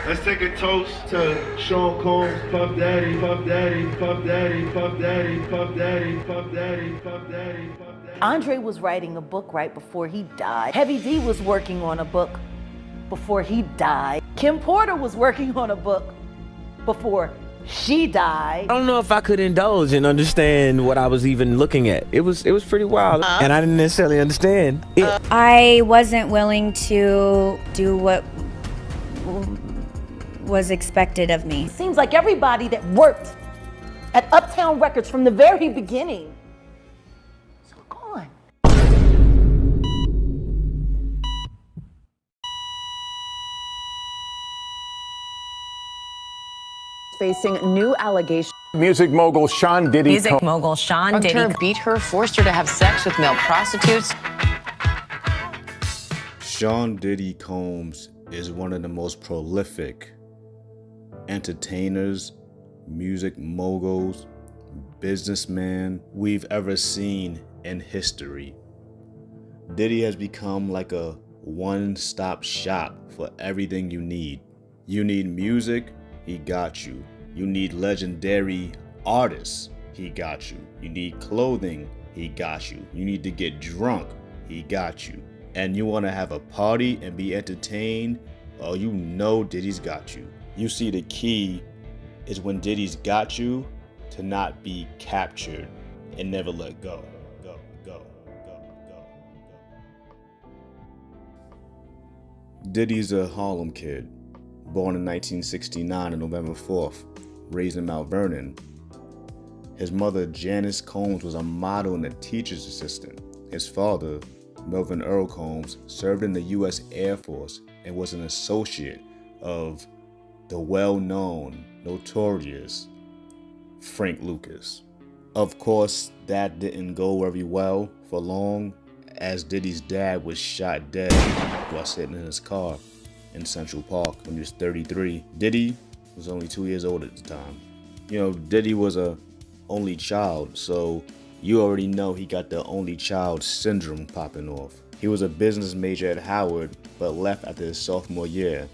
Let's take a toast to Sean Combs, Puff Daddy, Puff Daddy, Puff Daddy, Puff Daddy, Puff Daddy, Puff Daddy, Puff Daddy, Puff Daddy. Andre was writing a book right before he died. Heavy D was working on a book before he died. Kim Porter was working on a book before she died. I don't know if I could indulge and understand what I was even looking at. It was pretty wild, and I didn't necessarily understand it. I wasn't willing to do what was expected of me. It seems like everybody that worked at Uptown Records from the very beginning is gone. Facing new allegations. Music mogul Sean Diddy Diddy beat her, forced her to have sex with male prostitutes. Sean Diddy Combs is one of the most prolific entertainers, music moguls, businessmen we've ever seen in history. Diddy has become like a one-stop shop for everything you need. You need music, he got you. You need legendary artists, he got you. You need clothing, he got you. You need to get drunk, he got you. And you want to have a party and be entertained, oh, you know Diddy's got you. You see, the key is when Diddy's got you, to not be captured and never let go. Diddy's a Harlem kid, born in 1969 on November 4th, raised in Mount Vernon. His mother, Janice Combs, was a model and a teacher's assistant. His father, Melvin Earl Combs, served in the U.S. Air Force and was an associate of the well-known, notorious Frank Lucas. Of course, that didn't go very well for long, as Diddy's dad was shot dead while sitting in his car in Central Park when he was 33. Diddy was only 2 years old at the time. You know, Diddy was a only child, so you already know he got the only child syndrome popping off. He was a business major at Howard, but left after his sophomore year.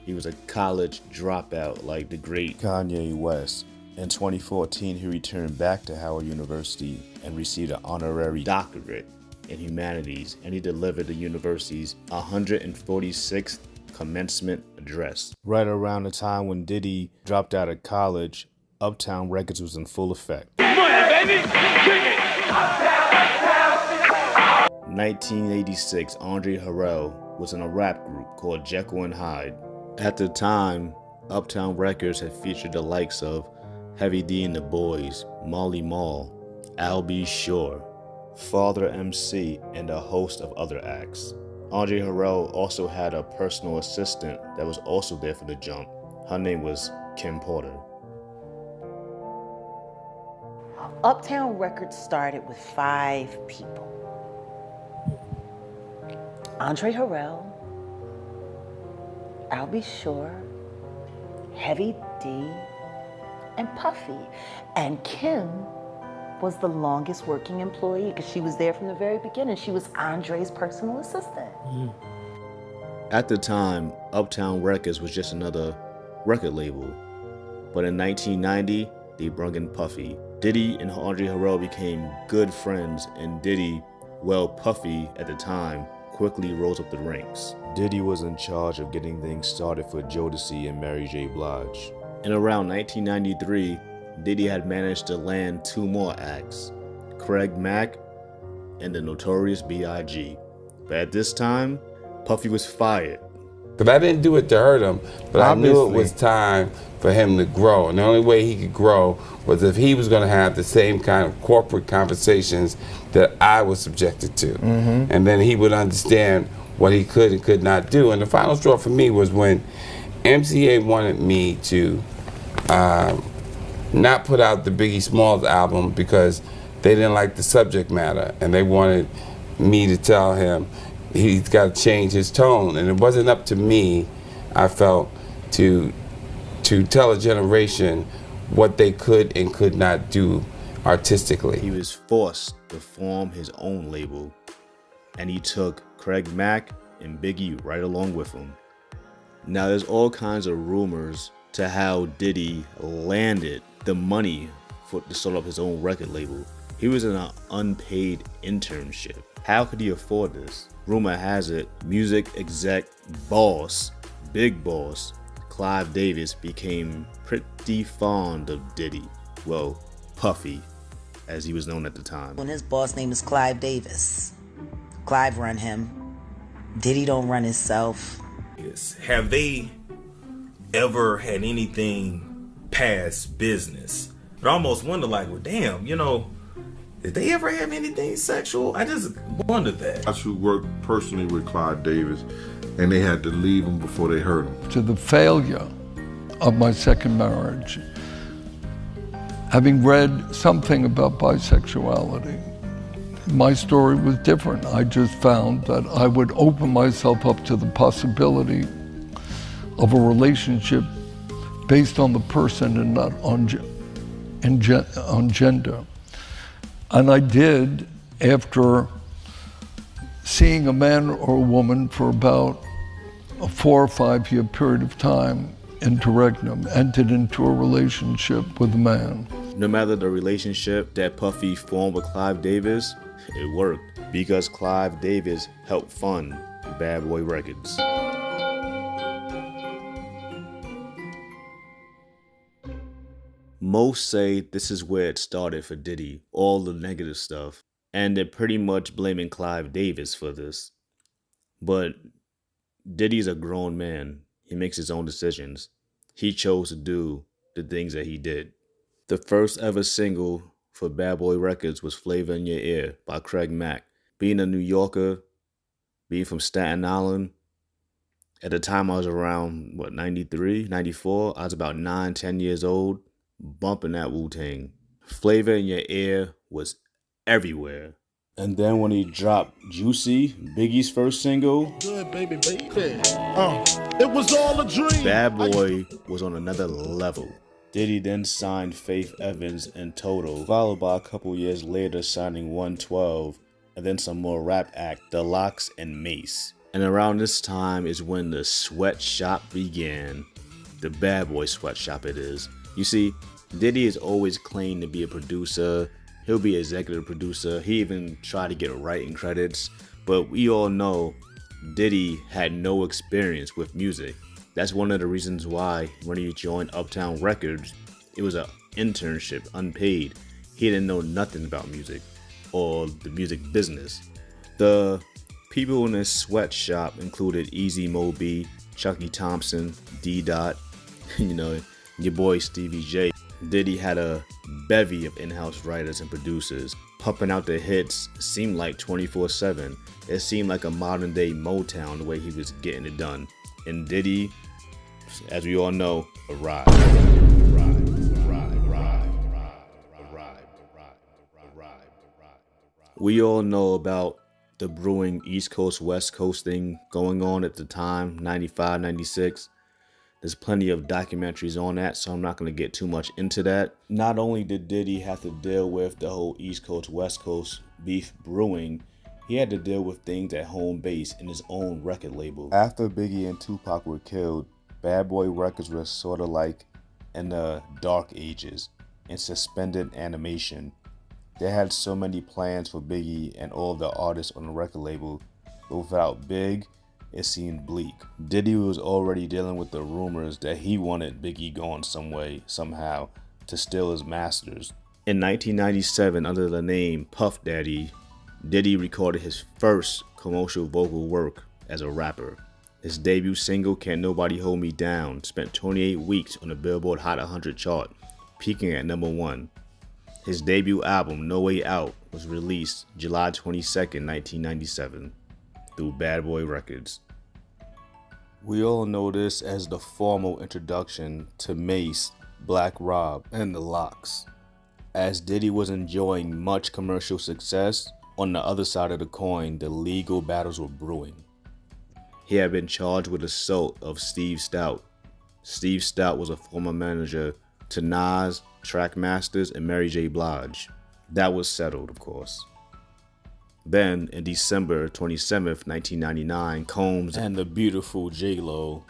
He was a college dropout like the great Kanye West. In 2014, he returned back to Howard University and received an honorary doctorate in humanities, and he delivered the university's 146th commencement address. Right around the time when Diddy dropped out of college, Uptown Records was in full effect. 1986, Andre Harrell was in a rap group called Jekyll and Hyde. At the time, Uptown Records had featured the likes of Heavy D and the Boys, Marley Marl, Al B. Shore, Father MC, and a host of other acts. Andre Harrell also had a personal assistant that was also there for the jump. Her name was Kim Porter. Uptown Records started with 5 people. Andre Harrell, Al B. Shore, Heavy D, and Puffy. And Kim was the longest working employee because she was there from the very beginning. She was Andre's personal assistant. At the time, Uptown Records was just another record label. But in 1990, they brought in Puffy. Diddy and Andre Harrell became good friends, and Diddy, well, Puffy at the time, quickly rose up the ranks. Diddy was in charge of getting things started for Jodeci and Mary J. Blige. In around 1993, Diddy had managed to land 2 more acts, Craig Mack and the Notorious B.I.G. But at this time, Puffy was fired. But I didn't do it to hurt him, but I knew it was time for him to grow. And the only way he could grow was if he was going to have the same kind of corporate conversations that I was subjected to. And then he would understand what he could and could not do. And the final straw for me was when MCA wanted me to not put out the Biggie Smalls album because they didn't like the subject matter, and they wanted me to tell him he's got to change his tone. And it wasn't up to me, I felt, to tell a generation what they could and could not do artistically. He was forced to form his own label, and he took Craig Mack and Biggie right along with him. Now there's all kinds of rumors to how Diddy landed the money to start up his own record label. He was in an unpaid internship. How could he afford this? Rumor has it, music exec boss, big boss, Clive Davis became pretty fond of Diddy. Well, Puffy, as he was known at the time. When his boss name is Clive Davis. Clive run him. Diddy don't run himself. Have they ever had anything past business? I almost wonder, like, well, damn, you know, did they ever have anything sexual? I just wondered that. I who worked personally with Clive Davis, and they had to leave him before they hurt him. To the failure of my second marriage, having read something about bisexuality, my story was different. I just found that I would open myself up to the possibility of a relationship based on the person and not on gender. And I did, after seeing a man or a woman for about a 4 or 5 year period of time, interregnum, entered into a relationship with a man. No matter the relationship that Puffy formed with Clive Davis, it worked because Clive Davis helped fund Bad Boy Records. Most say this is where it started for Diddy, all the negative stuff, and they're pretty much blaming Clive Davis for this. But Diddy's a grown man. He makes his own decisions. He chose to do the things that he did. The first ever single for Bad Boy Records was Flavor in Your Ear by Craig Mack. Being a New Yorker, being from Staten Island, at the time I was around, 93, 94? I was about 9, 10 years old, bumping that Wu-Tang. Flavor in Your Ear was everywhere. And then when he dropped Juicy, Biggie's first single, Good baby, baby. It was all a dream. Bad Boy was on another level. Diddy then signed Faith Evans and Toto, followed by a couple years later signing 112, and then some more rap act, The Lox and Mace. And around this time is when the sweatshop began. The Bad Boy sweatshop it is. You see, Diddy has always claimed to be a producer. He'll be executive producer. He even tried to get writing credits. But we all know Diddy had no experience with music. That's one of the reasons why when he joined Uptown Records, it was an internship, unpaid. He didn't know nothing about music or the music business. The people in his sweatshop included Easy Mo B, Chucky Thompson, D-Dot, your boy Stevie J. Diddy had a bevy of in-house writers and producers pumping out the hits. Seemed like 24/7. It seemed like a modern day Motown the way he was getting it done. And Diddy, as we all know, arrived. We all know about the brewing East Coast, West Coast thing going on at the time, 95, 96. There's plenty of documentaries on that, so I'm not going to get too much into that. Not only did Diddy have to deal with the whole East Coast, West Coast beef brewing, he had to deal with things at home base in his own record label. After Biggie and Tupac were killed, Bad Boy Records was sort of like in the dark ages, in suspended animation. They had so many plans for Biggie and all of the artists on the record label, but without Big, it seemed bleak. Diddy was already dealing with the rumors that he wanted Biggie gone some way, somehow, to steal his masters. In 1997, under the name Puff Daddy, Diddy recorded his first commercial vocal work as a rapper. His debut single, Can't Nobody Hold Me Down, spent 28 weeks on the Billboard Hot 100 chart, peaking at #1. His debut album, No Way Out, was released July 22nd, 1997, through Bad Boy Records. We all know this as the formal introduction to Mace, Black Rob, and the Lox. As Diddy was enjoying much commercial success, on the other side of the coin, the legal battles were brewing. He had been charged with assault of Steve Stout. Steve Stout was a former manager to Nas, Trackmasters, and Mary J. Blige. That was settled, of course. Then, in December 27th, 1999, Combs and the beautiful J-Lo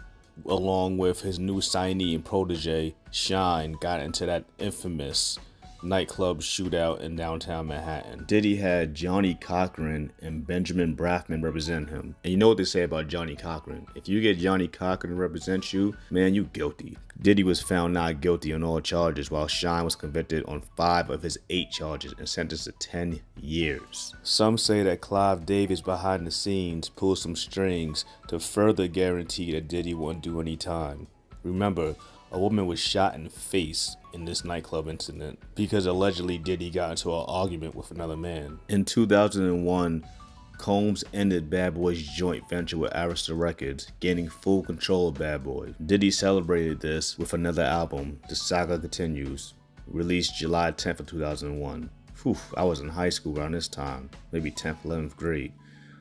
along with his new signee and protege, Shine, got into that infamous nightclub shootout in downtown Manhattan. Diddy had Johnny Cochran and Benjamin Braffman represent him. And you know what they say about Johnny Cochran. If you get Johnny Cochran to represent you, man, you guilty. Diddy was found not guilty on all charges, while Shine was convicted on 5 of his 8 charges and sentenced to 10 years. Some say that Clive Davis behind the scenes pulled some strings to further guarantee that Diddy wouldn't do any time. Remember, a woman was shot in the face in this nightclub incident because allegedly Diddy got into an argument with another man. In 2001, Combs ended Bad Boy's joint venture with Arista Records, gaining full control of Bad Boy. Diddy celebrated this with another album, The Saga Continues, released July 10th of 2001. Whew, I was in high school around this time, maybe 10th, 11th grade.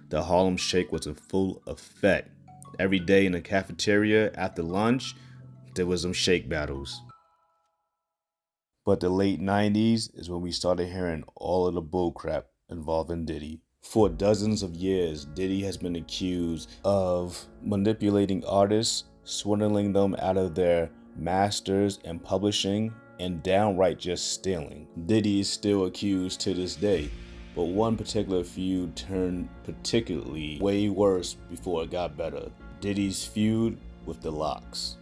The Harlem Shake was in full effect. Every day in the cafeteria after lunch, there was some shake battles. But the late 90s is when we started hearing all of the bullcrap involving Diddy. For dozens of years, Diddy has been accused of manipulating artists, swindling them out of their masters and publishing, and downright just stealing. Diddy is still accused to this day, but one particular feud turned particularly way worse before it got better. Diddy's feud with the Lox.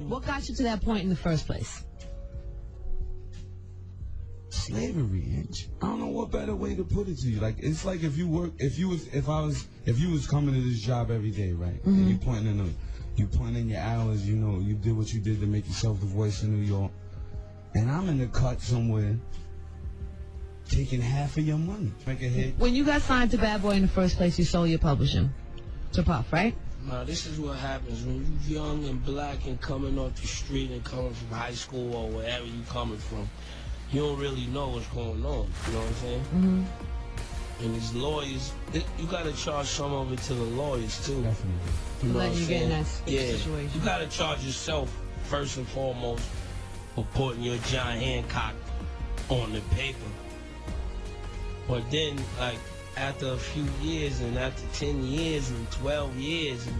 What got you to that point in the first place? Slavery. I don't know what better way to put it to you. Like, it's like if you was coming to this job every day, right? Mm-hmm. And you putting in your hours, you know, you did what you did to make yourself the voice in New York. And I'm in the cut somewhere taking half of your money. Make a hit. When you got signed to Bad Boy in the first place, you sold your publishing to Puff, right? Now, this is what happens when you're young and black and coming off the street and coming from high school or wherever you coming from. You don't really know what's going on, you know what I'm saying? Mm-hmm. And these lawyers, you gotta charge some of it to the lawyers too. Definitely. You know Let what I'm you get in saying? that situation. You gotta charge yourself first and foremost for putting your John Hancock on the paper. But then, like, after a few years and after 10 years and 12 years, and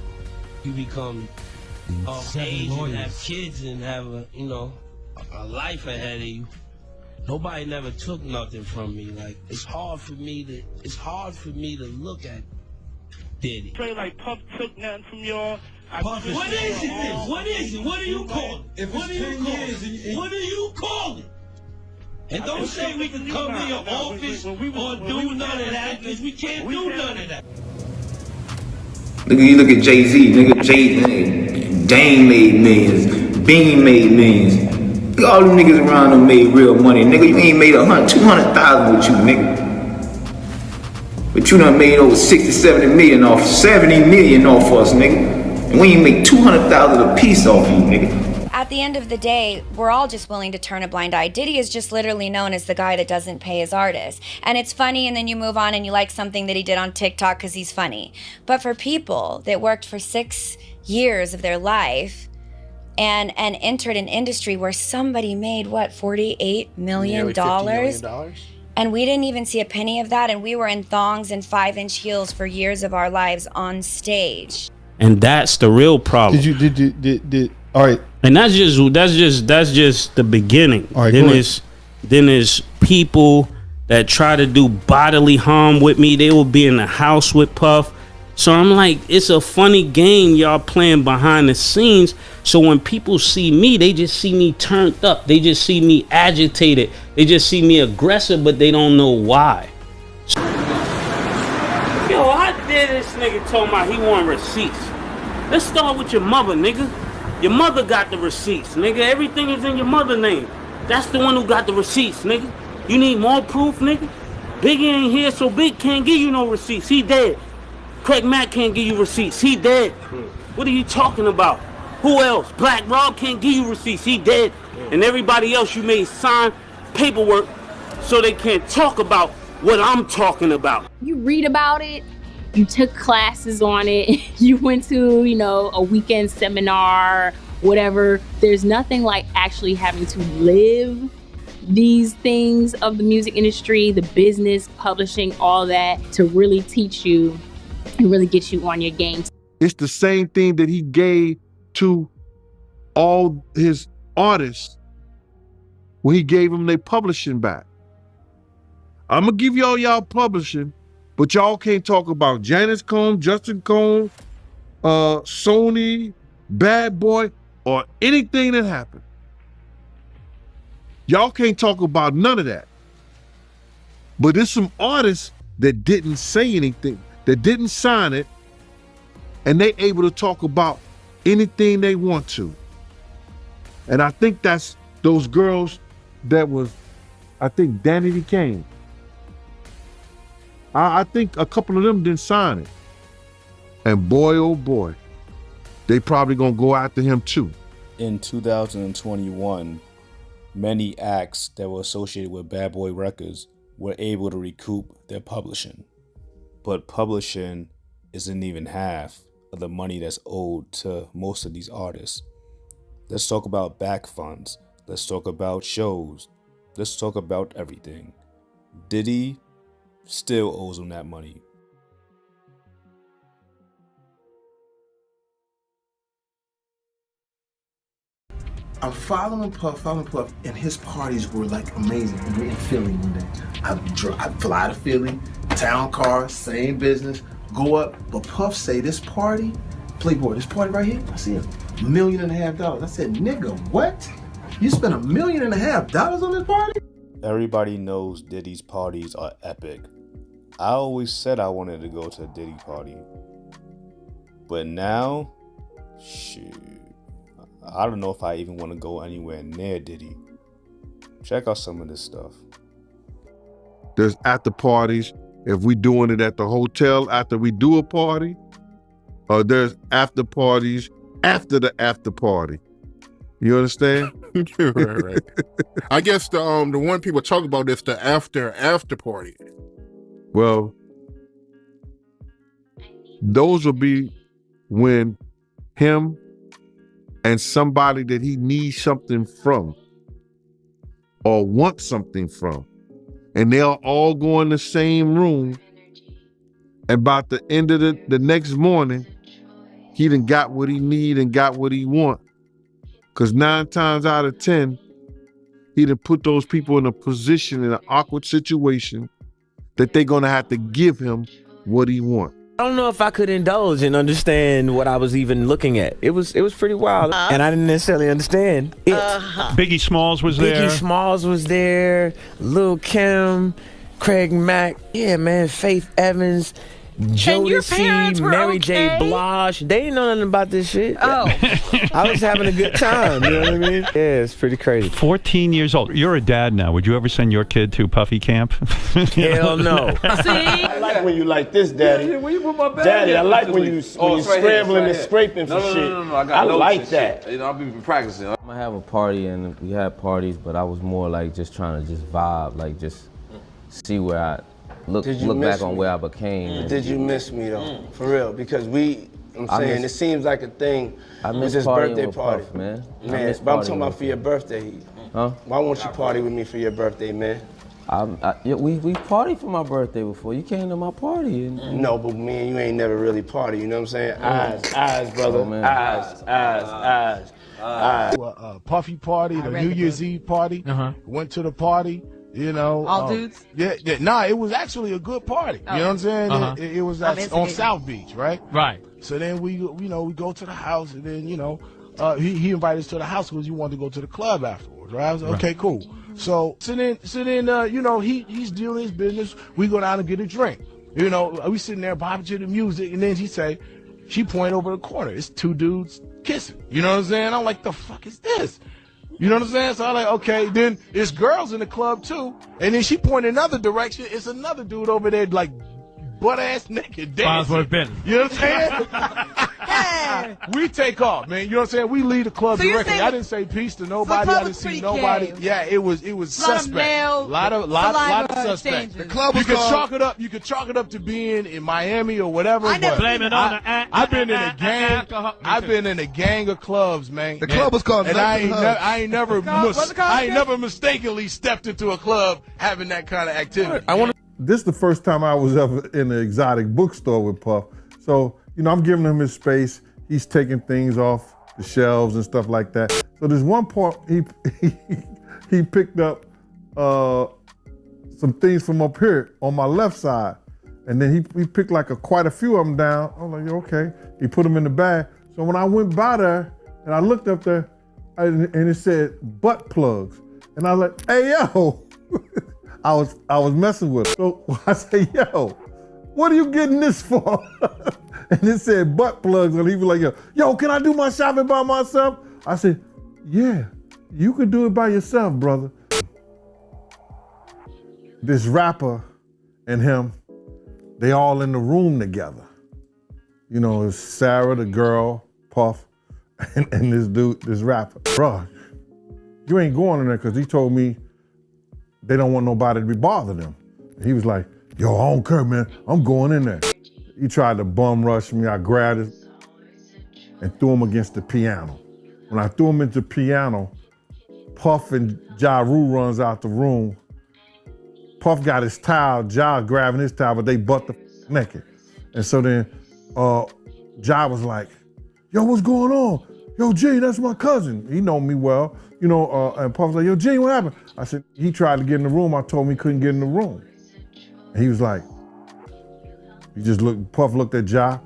you become of age and have kids and have a life ahead of you. Nobody never took nothing from me. Like, it's hard for me to look at Diddy. Say like Puff took nothing from y'all. What is it then? What is it? What do you call it? What do you call it? What do you call it? And don't say we can come to your office or do none of that, because we can't do none of that. You look at Jay-Z, nigga, Dame made millions, Bean made millions. All them niggas around them made real money, nigga. You ain't made 200,000 with you, nigga. But you done made over 60, 70 million off, 70 million off us, nigga. And we ain't make 200,000 a piece off you, nigga. At the end of the day, we're all just willing to turn a blind eye. Diddy is just literally known as the guy that doesn't pay his artists. And it's funny, and then you move on and you like something that he did on TikTok because he's funny. But for people that worked for 6 years of their life and entered an industry where somebody made, what, $48 million? $50 million? And we didn't even see a penny of that, and we were in thongs and 5-inch heels for years of our lives on stage. And that's the real problem. Did all right. And that's just the beginning. All right, then there's people that try to do bodily harm with me. They will be in the house with Puff. So I'm like, it's a funny game y'all playing behind the scenes. So when people see me, they just see me turned up. They just see me agitated. They just see me aggressive, but they don't know why. Yo, how dare this nigga told me he want receipts? Let's start with your mother, nigga. Your mother got the receipts, nigga. Everything is in your mother's name. That's the one who got the receipts, nigga. You need more proof, nigga? Biggie ain't here, so Big can't give you no receipts. He dead. Craig Mack can't give you receipts. He dead. What are you talking about? Who else? Black Rob can't give you receipts. He dead. And everybody else you made sign paperwork so they can't talk about what I'm talking about. You read about it. You took classes on it. You went to, a weekend seminar, whatever. There's nothing like actually having to live these things of the music industry, the business, publishing, all that, to really teach you and really get you on your game. It's the same thing that he gave to all his artists when he gave them their publishing back. I'm gonna give y'all publishing, but y'all can't talk about Janice Combs, Justin Combs, Sony, Bad Boy, or anything that happened. Y'all can't talk about none of that. But there's some artists that didn't say anything, that didn't sign it, and they able to talk about anything they want to. And I think that's those girls that was, I think Danny Kane. I think a couple of them didn't sign it. And boy, oh boy, they probably gonna go after him too. In 2021, many acts that were associated with Bad Boy Records were able to recoup their publishing. But publishing isn't even half of the money that's owed to most of these artists. Let's talk about back funds. Let's talk about shows. Let's talk about everything. Diddy still owes him that money. I'm following Puff, and his parties were like amazing. We were in Philly one day. I fly to Philly, town car, same business, go up. But Puff say this party, Playboy, this party right here, I see $1.5 million. I said, nigga, what? You spent $1.5 million on this party? Everybody knows Diddy's parties are epic. I always said I wanted to go to a Diddy party. But now, shoot. I don't know if I even want to go anywhere near Diddy. Check out some of this stuff. There's after parties. If we doing it at the hotel after we do a party, or there's after parties after the after party. You understand? Right. I guess the one people talk about is the after party. Well, those will be when him and somebody that he needs something from or wants something from, and they'll all go in the same room, and about the end of the next morning, he done got what he need and got what he want. Because 9 times out of 10, he done put those people in a position, in an awkward situation, that they're gonna have to give him what he wants. I don't know if I could indulge and understand what I was even looking at. It was pretty wild, and I didn't necessarily understand it. Biggie Smalls was there. Biggie Smalls was there. Lil' Kim, Craig Mack, yeah, man, Faith Evans, Jodeci, Mary J. Blige. They didn't know nothing about this shit. Oh. I was having a good time, you know what I mean? Yeah, it's pretty crazy. 14 years old. You're a dad now. Would you ever send your kid to Puffy camp? Hell no. I like when you like this, Daddy. Daddy, I like when you scrambling and scraping for shit. No, I like that. You know, I've been practicing. I have a party, and we had parties, but I was more like just trying to just vibe, like just see where I look back on where I became. Did you miss me though? For real? Because it seems like a thing. I with miss this partying birthday with party, Puff, man. But I'm talking about for your birthday. Huh? Why won't you party with me for your birthday, man? We partied for my birthday before. You came to my party. No, but me and you ain't never really party. You know what I'm saying? Eyes, brother. Eyes. Puffy party, the New Year's Eve party. Went to the party. You know, all dudes? Yeah. Nah, it was actually a good party. You know what I'm saying? It was on South Beach, right? Right. So then we go to the house, and then he invited us to the house because he wanted to go to the club afterwards, right? I was like, okay, cool. So then he's doing his business. We go down and get a drink. You know, we sitting there bopping to the music, and then she point over the corner. It's 2 dudes kissing. You know what I'm saying? I'm like, the fuck is this? You know what I'm saying? So I'm like, okay, then there's girls in the club too. And then she pointed another direction. It's another dude over there like butt-ass naked dancing. You know what I'm saying? We take off, man. You know what I'm saying? We leave the club directly. I didn't say peace to nobody. I didn't see nobody. Gay. Yeah, it was suspect. A lot of suspects. The club was You could chalk it up to being in Miami or whatever. I've been in a gang. I've been in a gang of clubs, man. The club was called. And I ain't never mistakenly stepped into a club having that kind of activity. This is the first time I was ever in an exotic bookstore with Puff. So, I'm giving him his space. He's taking things off the shelves and stuff like that. So there's one point he picked up some things from up here on my left side. And then he picked like quite a few of them down. I was like, okay. He put them in the bag. So when I went by there and I looked up there and it said butt plugs. And I was like, hey, yo. I was messing with him. So I said, yo, what are you getting this for? And it said butt plugs. And he was like, yo, can I do my shopping by myself? I said, yeah, you could do it by yourself, brother. This rapper and him, they all in the room together. It's Sarah, the girl, Puff, and this dude, this rapper. Bruh, you ain't going in there because he told me they don't want nobody to be bothering them. He was like, yo, I don't care, man. I'm going in there. He tried to bum rush me. I grabbed it and threw him against the piano. When I threw him into the piano, Puff and Ja Rule runs out the room. Puff got his towel, Ja grabbing his towel, but they butt the naked. And so then Ja was like, yo, what's going on? Yo, Gene, that's my cousin. He know me well. And Puff was like, yo, Gene, what happened? I said, he tried to get in the room. I told him he couldn't get in the room. And he was like, Puff looked at Ja.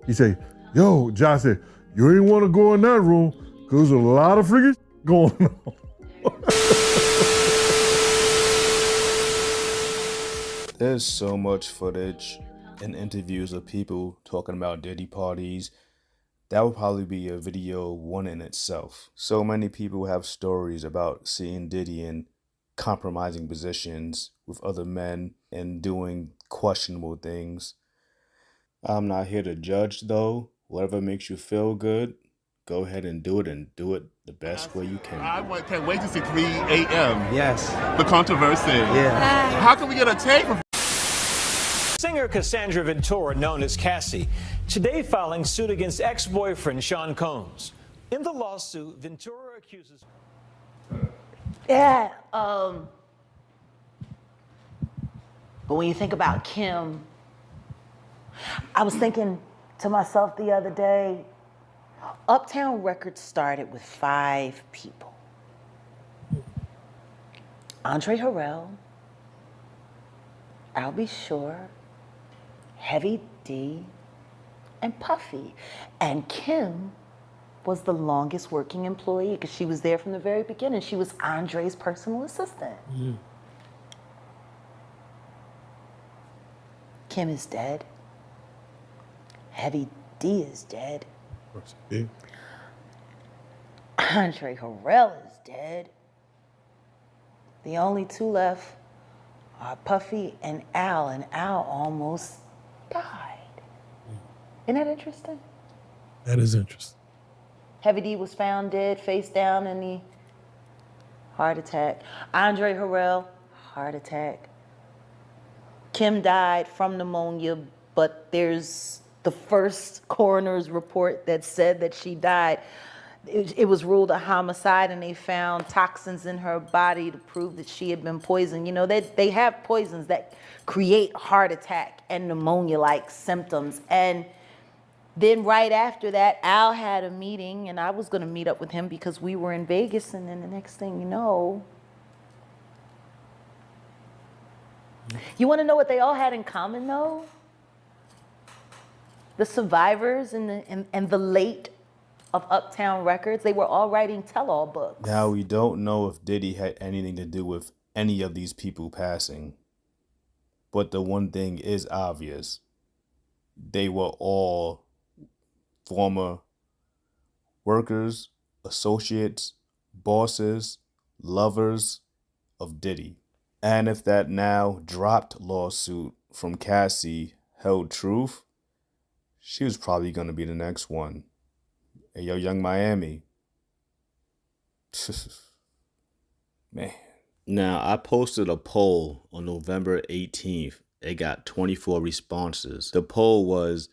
He said, yo, Ja said, you ain't want to go in that room because there's a lot of freaking going on. There's so much footage and interviews of people talking about Diddy parties. That would probably be a video one in itself. So many people have stories about seeing Diddy in compromising positions with other men and doing questionable things. I'm not here to judge though. Whatever makes you feel good, go ahead and do it the best way you can. Can't wait to see 3 a.m. Yes. The controversy. Yeah. How can we get a tape of Singer Cassandra Ventura, known as Cassie, today filing suit against ex-boyfriend Sean Combs. In the lawsuit, Ventura accuses... Yeah, but when you think about Kim, I was thinking to myself the other day, Uptown Records started with 5 people. Andre Harrell, Albie Shore, Heavy D, and Puffy. And Kim was the longest working employee because she was there from the very beginning. She was Andre's personal assistant. Mm. Kim is dead. Heavy D is dead. Andre Harrell is dead. The only 2 left are Puffy and Al almost died. Isn't that interesting? That is interesting. Heavy D was found dead, face down in the heart attack. Andre Harrell, heart attack. Kim died from pneumonia, but there's the first coroner's report that said that she died. It was ruled a homicide, and they found toxins in her body to prove that she had been poisoned. They have poisons that create heart attack and pneumonia-like symptoms. And then right after that, Al had a meeting, and I was going to meet up with him because we were in Vegas, and then the next thing you know, you want to know what they all had in common, though? The survivors and the late of Uptown Records, they were all writing tell-all books. Now, we don't know if Diddy had anything to do with any of these people passing. But the one thing is obvious. They were all former workers, associates, bosses, lovers of Diddy. And if that now dropped lawsuit from Cassie held truth, she was probably going to be the next one. Hey, yo, Young Miami. Man. Now, I posted a poll on November 18th. It got 24 responses. The poll was,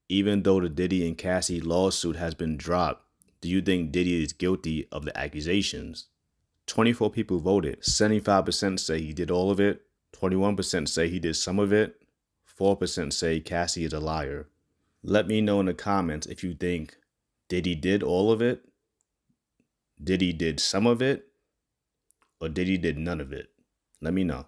even though the Diddy and Cassie lawsuit has been dropped, do you think Diddy is guilty of the accusations? 24 people voted. 75% say he did all of it. 21% say he did some of it. 4% say Cassie is a liar. Let me know in the comments if you think Diddy did all of it, Diddy did some of it, or Diddy did none of it. Let me know.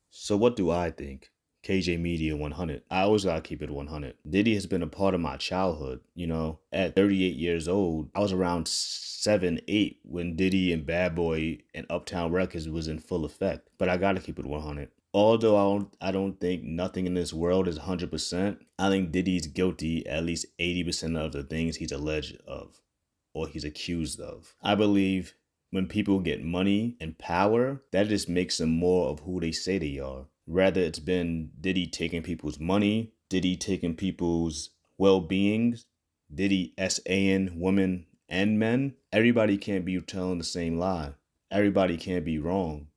So what do I think? KJ Media 100. I always gotta keep it 100. Diddy has been a part of my childhood. You know, at 38 years old, I was around 7, 8 when Diddy and Bad Boy and Uptown Records was in full effect. But I gotta keep it 100. Although I don't think nothing in this world is 100%, I think Diddy's guilty at least 80% of the things he's alleged of or he's accused of. I believe when people get money and power, that just makes them more of who they say they are. Rather, it's been Diddy taking people's money, Diddy taking people's well-beings, Diddy SAing women and men. Everybody can't be telling the same lie. Everybody can't be wrong.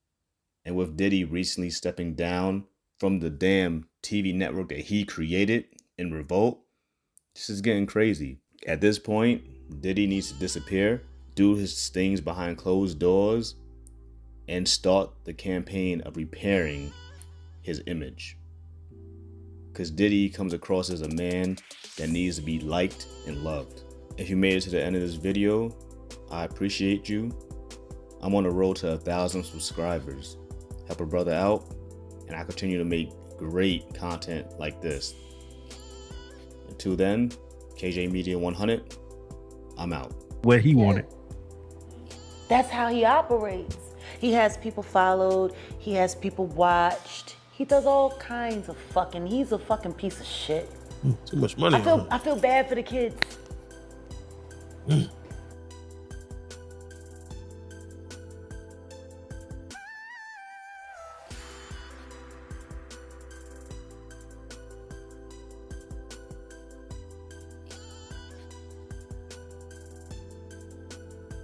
And with Diddy recently stepping down from the damn TV network that he created in revolt, this is getting crazy. At this point, Diddy needs to disappear, do his things behind closed doors, and start the campaign of repairing his image. Because Diddy comes across as a man that needs to be liked and loved. If you made it to the end of this video, I appreciate you. I'm on the road to 1,000 subscribers. Help a brother out, and I continue to make great content like this. Until then, KJ Media 100, I'm out. Where he wanted. That's how he operates. He has people followed. He has people watched. He does all kinds of fucking, he's a fucking piece of shit. Too much money. I feel bad for the kids.